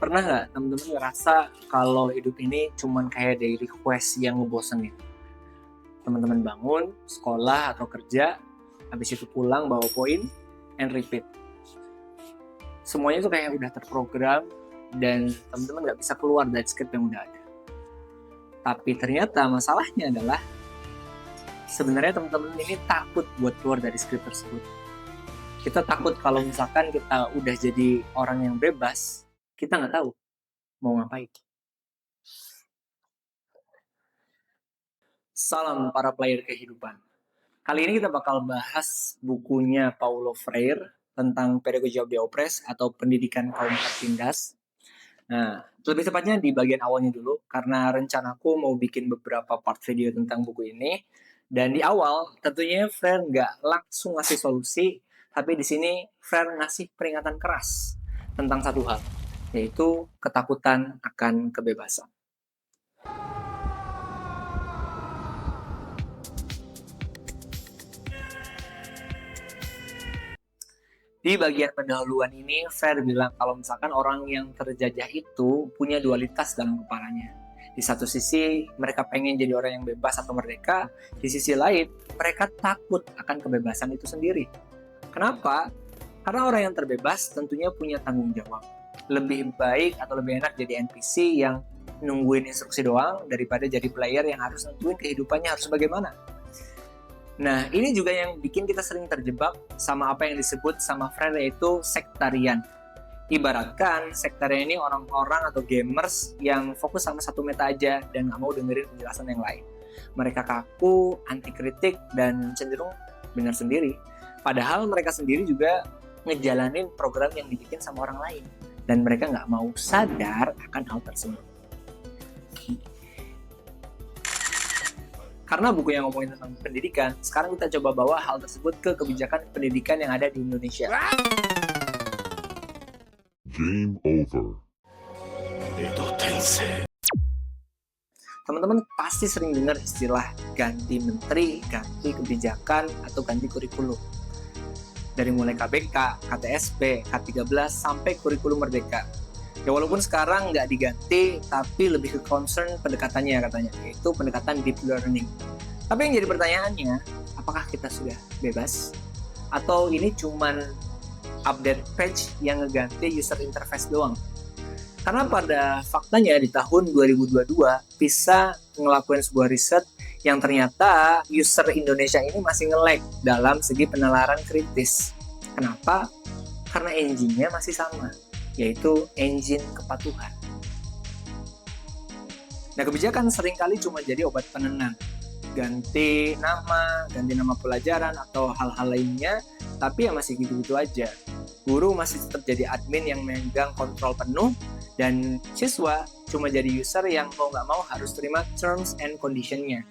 Pernah nggak temen-temen ngerasa kalau hidup ini cuman kayak daily quest yang ngebosenin? Teman-teman bangun, sekolah atau kerja, habis itu pulang bawa poin, and repeat. Semuanya tuh kayak udah terprogram dan teman-teman nggak bisa keluar dari script yang udah ada. Tapi ternyata masalahnya adalah sebenarnya teman-teman ini takut buat keluar dari script tersebut. Kita takut kalau misalkan kita udah jadi orang yang bebas, kita nggak tahu mau ngapain. Salam para player kehidupan. Kali ini kita bakal bahas bukunya Paulo Freire tentang Pedagogy of the Oppressed atau pendidikan kaum tertindas. Nah, lebih tepatnya di bagian awalnya dulu, karena rencanaku mau bikin beberapa part video tentang buku ini. Dan di awal, tentunya Freire nggak langsung ngasih solusi, tapi di sini Freire ngasih peringatan keras tentang satu hal, yaitu ketakutan akan kebebasan. Di bagian pendahuluan ini, Freire bilang kalau misalkan orang yang terjajah itu punya dualitas dalam kepalanya. Di satu sisi, mereka pengen jadi orang yang bebas atau merdeka. Di sisi lain, mereka takut akan kebebasan itu sendiri. Kenapa? Karena orang yang terbebas tentunya punya tanggung jawab. Lebih baik atau lebih enak jadi NPC yang nungguin instruksi doang daripada jadi player yang harus nentuin kehidupannya harus bagaimana. Nah, ini juga yang bikin kita sering terjebak sama apa yang disebut sama Freire yaitu sektarian. Ibaratkan sektarian ini orang-orang atau gamers yang fokus sama satu meta aja dan nggak mau dengerin penjelasan yang lain. Mereka kaku, anti kritik, dan cenderung benar sendiri. Padahal mereka sendiri juga ngejalanin program yang dibikin sama orang lain. Dan mereka nggak mau sadar akan hal tersebut. Karena buku yang ngomongin tentang pendidikan, sekarang kita coba bawa hal tersebut ke kebijakan pendidikan yang ada di Indonesia. Game over. Teman-teman pasti sering dengar istilah ganti menteri, ganti kebijakan, atau ganti kurikulum. Dari mulai KBK, KTSP, K13, sampai kurikulum merdeka. Ya walaupun sekarang nggak diganti, tapi lebih ke concern pendekatannya katanya, yaitu pendekatan deep learning. Tapi yang jadi pertanyaannya, apakah kita sudah bebas? Atau ini cuman update page yang ngeganti user interface doang? Karena pada faktanya di tahun 2022, PISA ngelakuin sebuah riset yang ternyata user Indonesia ini masih nge-lag dalam segi penalaran kritis. Kenapa? Karena engine-nya masih sama, yaitu engine kepatuhan. Nah, kebijakan seringkali cuma jadi obat penenang. Ganti nama pelajaran, atau hal-hal lainnya, tapi ya masih gitu-gitu aja. Guru masih tetap jadi admin yang megang kontrol penuh, dan siswa cuma jadi user yang mau nggak mau harus terima terms and condition-nya.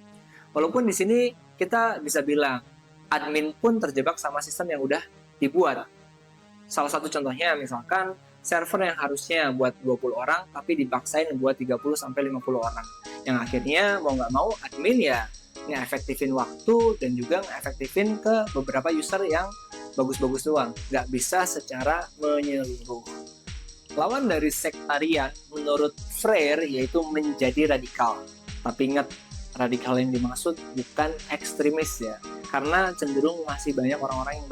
Walaupun di sini kita bisa bilang, admin pun terjebak sama sistem yang udah dibuat. Salah satu contohnya misalkan, server yang harusnya buat 20 orang, tapi dipaksain buat 30-50 orang. Yang akhirnya mau nggak mau admin ya nge-efektifin waktu dan juga nge-efektifin ke beberapa user yang bagus-bagus doang. Nggak bisa secara menyeluruh. Lawan dari sektarian menurut Freire yaitu menjadi radikal. Tapi ingat, radikal yang dimaksud bukan ekstremis ya. Karena cenderung masih banyak orang-orang yang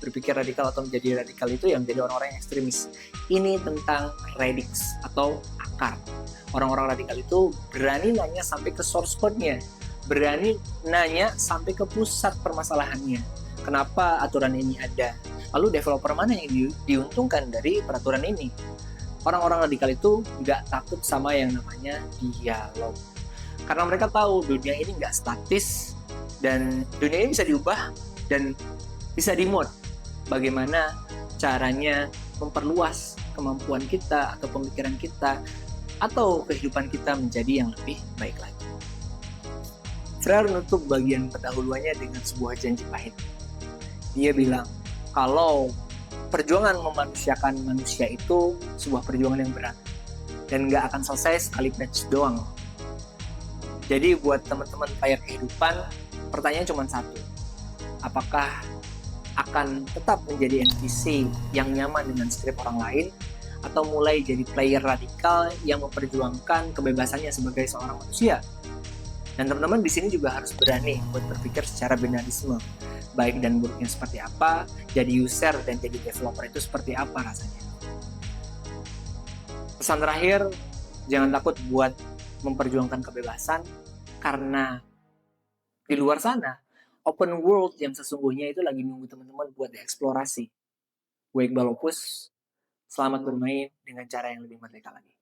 berpikir radikal atau menjadi radikal itu yang menjadi orang-orang yang ekstremis. Ini tentang radix atau akar. Orang-orang radikal itu berani nanya sampai ke source code-nya. Berani nanya sampai ke pusat permasalahannya. Kenapa aturan ini ada? Lalu developer mana yang diuntungkan dari peraturan ini? Orang-orang radikal itu nggak takut sama yang namanya dialog. Karena mereka tahu dunia ini nggak statis, dan dunia ini bisa diubah dan bisa dimod. Bagaimana caranya memperluas kemampuan kita atau pemikiran kita atau kehidupan kita menjadi yang lebih baik lagi. Freire menutup bagian pendahuluannya dengan sebuah janji pahit. Dia bilang, kalau perjuangan memanusiakan manusia itu sebuah perjuangan yang berat dan nggak akan selesai sekali patch doang. Jadi buat teman-teman player kehidupan, pertanyaan cuma satu. Apakah akan tetap menjadi NPC yang nyaman dengan skrip orang lain? atau mulai jadi player radikal yang memperjuangkan kebebasannya sebagai seorang manusia. Dan teman-teman di sini juga harus berani buat berpikir secara binarisme. Baik dan buruknya seperti apa, jadi user dan jadi developer itu seperti apa rasanya. Pesan terakhir, jangan takut buat memperjuangkan kebebasan, karena di luar sana, open world yang sesungguhnya itu lagi nunggu teman-teman buat dieksplorasi. Gue Iqbal Opus, selamat bermain dengan cara yang lebih merdeka lagi.